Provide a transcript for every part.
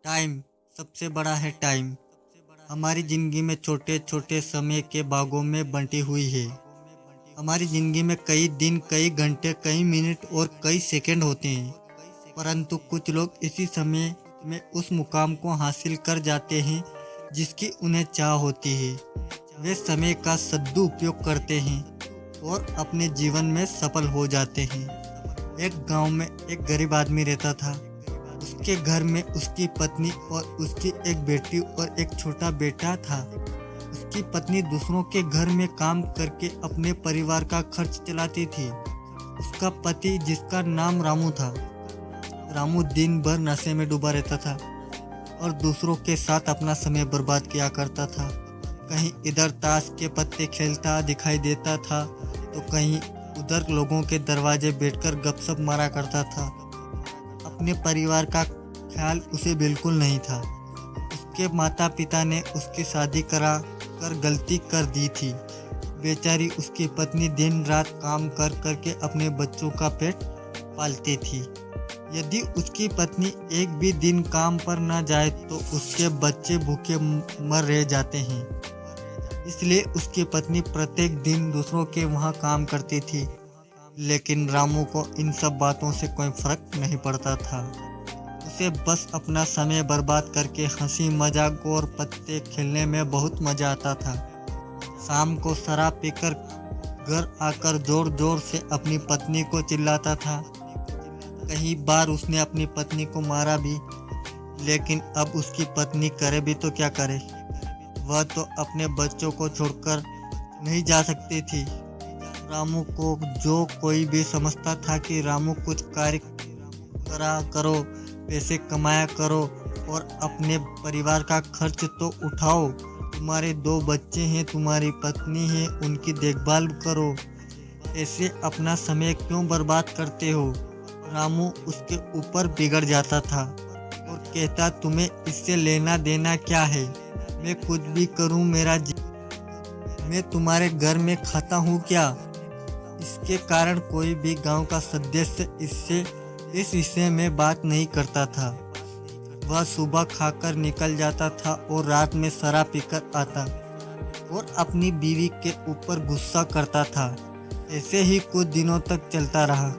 Time सबसे बड़ा है टाइम। हमारी ज़िंदगी में छोटे छोटे समय के भागों में बंटी हुई है। हमारी ज़िंदगी में कई दिन, कई घंटे, कई मिनट और कई सेकंड होते हैं, परंतु कुछ लोग इसी समय में उस मुकाम को हासिल कर जाते हैं जिसकी उन्हें चाह होती है। वे समय का सदुपयोग करते हैं और अपने जीवन में सफल हो जाते हैं। एक गांव में एक गरीब आदमी रहता था। उसके घर में उसकी पत्नी और उसकी एक बेटी और एक छोटा बेटा था। उसकी पत्नी दूसरों के घर में काम करके अपने परिवार का खर्च चलाती थी। उसका पति, जिसका नाम रामू था, रामू दिन भर नशे में डूबा रहता था और दूसरों के साथ अपना समय बर्बाद किया करता था। कहीं इधर ताश के पत्ते खेलता दिखाई देता था तो कहीं उधर लोगों के दरवाजे बैठकर गपशप मारा करता था। अपने परिवार का ख्याल उसे बिल्कुल नहीं था। उसके माता पिता ने उसकी शादी करा कर गलती कर दी थी। बेचारी उसकी पत्नी दिन रात काम कर करके अपने बच्चों का पेट पालती थी। यदि उसकी पत्नी एक भी दिन काम पर न जाए तो उसके बच्चे भूखे मर रह जाते हैं। इसलिए उसकी पत्नी प्रत्येक दिन दूसरों के वहाँ काम करती थी, लेकिन रामू को इन सब बातों से कोई फर्क नहीं पड़ता था। उसे बस अपना समय बर्बाद करके हंसी मजाक और पत्ते खेलने में बहुत मजा आता था। शाम को शराब पीकर घर आकर जोर जोर से अपनी पत्नी को चिल्लाता था। कई बार उसने अपनी पत्नी को मारा भी, लेकिन अब उसकी पत्नी करे भी तो क्या करे। वह तो अपने बच्चों को छोड़कर नहीं जा सकती थी। रामू को जो कोई भी समझता था कि रामू कुछ कार्य करा करो, पैसे कमाया करो और अपने परिवार का खर्च तो उठाओ। तुम्हारे 2 बच्चे हैं, तुम्हारी पत्नी है, उनकी देखभाल करो। ऐसे अपना समय क्यों बर्बाद करते हो। रामू उसके ऊपर बिगड़ जाता था और कहता, तुम्हें इससे लेना देना क्या है। मैं कुछ भी करूं, मैं तुम्हारे घर में खाता हूं क्या। इसके कारण कोई भी गांव का सदस्य इस विषय में बात नहीं करता था। वह सुबह खाकर निकल जाता था और रात में शराब पीकर आता और अपनी बीवी के ऊपर गुस्सा करता था। ऐसे ही कुछ दिनों तक चलता रहा।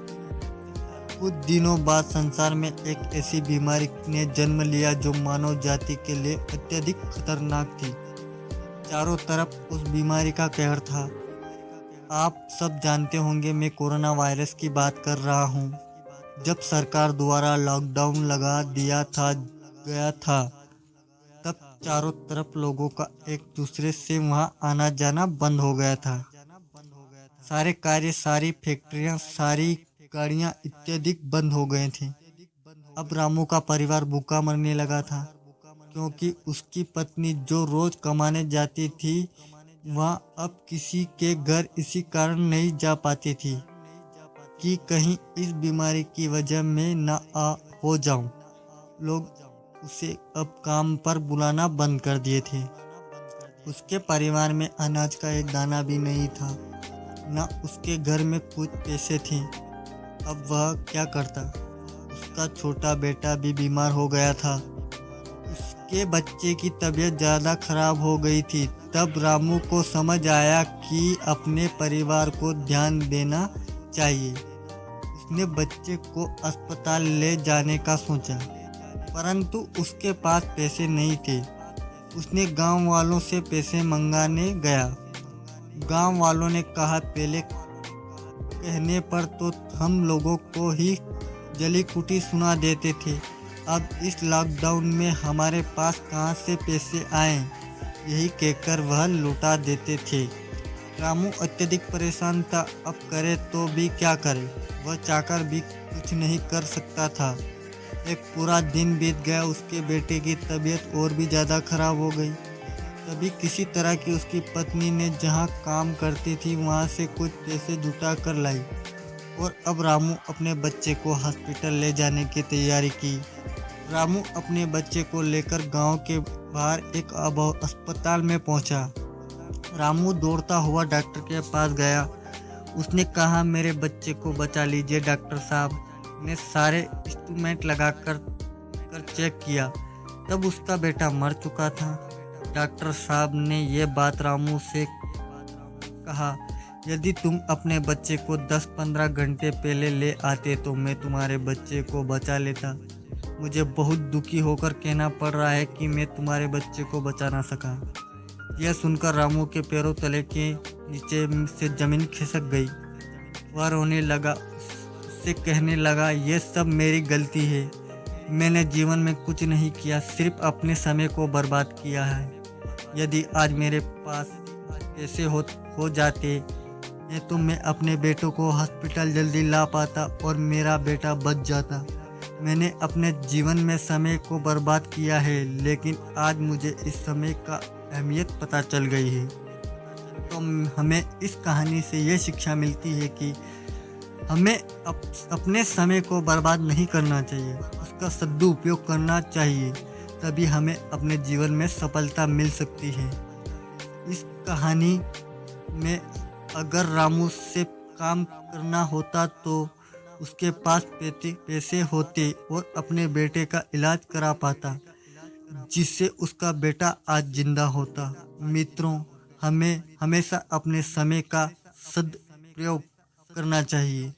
कुछ दिनों बाद संसार में एक ऐसी बीमारी ने जन्म लिया जो मानव जाति के लिए अत्यधिक खतरनाक थी। चारों तरफ उस बीमारी का कहर था। आप सब जानते होंगे, मैं कोरोना वायरस की बात कर रहा हूँ। जब सरकार द्वारा लॉकडाउन लगा दिया गया था, तब चारों तरफ लोगों का एक दूसरे से वहाँ आना जाना बंद हो गया था। सारे कार्य, सारी फैक्ट्रियाँ, सारी गाड़ियाँ इत्यादि बंद हो गए थे। अब रामू का परिवार भूखा मरने लगा था, क्योंकि उसकी पत्नी जो रोज कमाने जाती थी वहाँ अब किसी के घर इसी कारण नहीं जा पाती थी कि कहीं इस बीमारी की वजह में न हो जाऊं। लोग उसे अब काम पर बुलाना बंद कर दिए थे। उसके परिवार में अनाज का एक दाना भी नहीं था, न उसके घर में कुछ पैसे थे। अब वह क्या करता। उसका छोटा बेटा भी बीमार हो गया था। उसके बच्चे की तबीयत ज़्यादा खराब हो गई थी। तब रामू को समझ आया कि अपने परिवार को ध्यान देना चाहिए। उसने बच्चे को अस्पताल ले जाने का सोचा, परंतु उसके पास पैसे नहीं थे। उसने गांव वालों से पैसे मंगाने गया। गांव वालों ने कहा, पहले कहने पर तो हम लोगों को ही जली कुटी सुना देते थे, अब इस लॉकडाउन में हमारे पास कहाँ से पैसे आए। यही कहकर वह लौटा देते थे। रामू अत्यधिक परेशान था। अब करे तो भी क्या करे। वह चाहकर भी कुछ नहीं कर सकता था। एक पूरा दिन बीत गया। उसके बेटे की तबीयत और भी ज़्यादा खराब हो गई। तभी किसी तरह की उसकी पत्नी ने जहाँ काम करती थी वहाँ से कुछ पैसे जुटा कर लाई और अब रामू अपने बच्चे को हॉस्पिटल ले जाने की तैयारी की। रामू अपने बच्चे को लेकर गांव के बाहर एक अस्पताल में पहुंचा। रामू दौड़ता हुआ डॉक्टर के पास गया। उसने कहा, मेरे बच्चे को बचा लीजिए डॉक्टर साहब। ने सारे इंस्ट्रूमेंट लगाकर चेक किया। तब उसका बेटा मर चुका था। डॉक्टर साहब ने ये बात रामू से कहा, यदि तुम अपने बच्चे को 10-15 घंटे पहले ले आते तो मैं तुम्हारे बच्चे को बचा लेता। मुझे बहुत दुखी होकर कहना पड़ रहा है कि मैं तुम्हारे बच्चे को बचा ना सका। यह सुनकर रामू के पैरों तले के नीचे से जमीन खिसक गई। वह रोने लगा, उससे कहने लगा, यह सब मेरी गलती है। मैंने जीवन में कुछ नहीं किया, सिर्फ अपने समय को बर्बाद किया है। यदि आज मेरे पास पैसे हो जाते ये तो मैं अपने बेटों को हॉस्पिटल जल्दी ला पाता और मेरा बेटा बच जाता। मैंने अपने जीवन में समय को बर्बाद किया है, लेकिन आज मुझे इस समय का अहमियत पता चल गई है। तो हमें इस कहानी से ये शिक्षा मिलती है कि हमें अपने समय को बर्बाद नहीं करना चाहिए, उसका सदुपयोग करना चाहिए, तभी हमें अपने जीवन में सफलता मिल सकती है। इस कहानी में अगर रामू से काम करना होता तो उसके पास पैसे होते और अपने बेटे का इलाज करा पाता, जिससे उसका बेटा आज जिंदा होता। मित्रों, हमें हमेशा अपने समय का सदुपयोग करना चाहिए।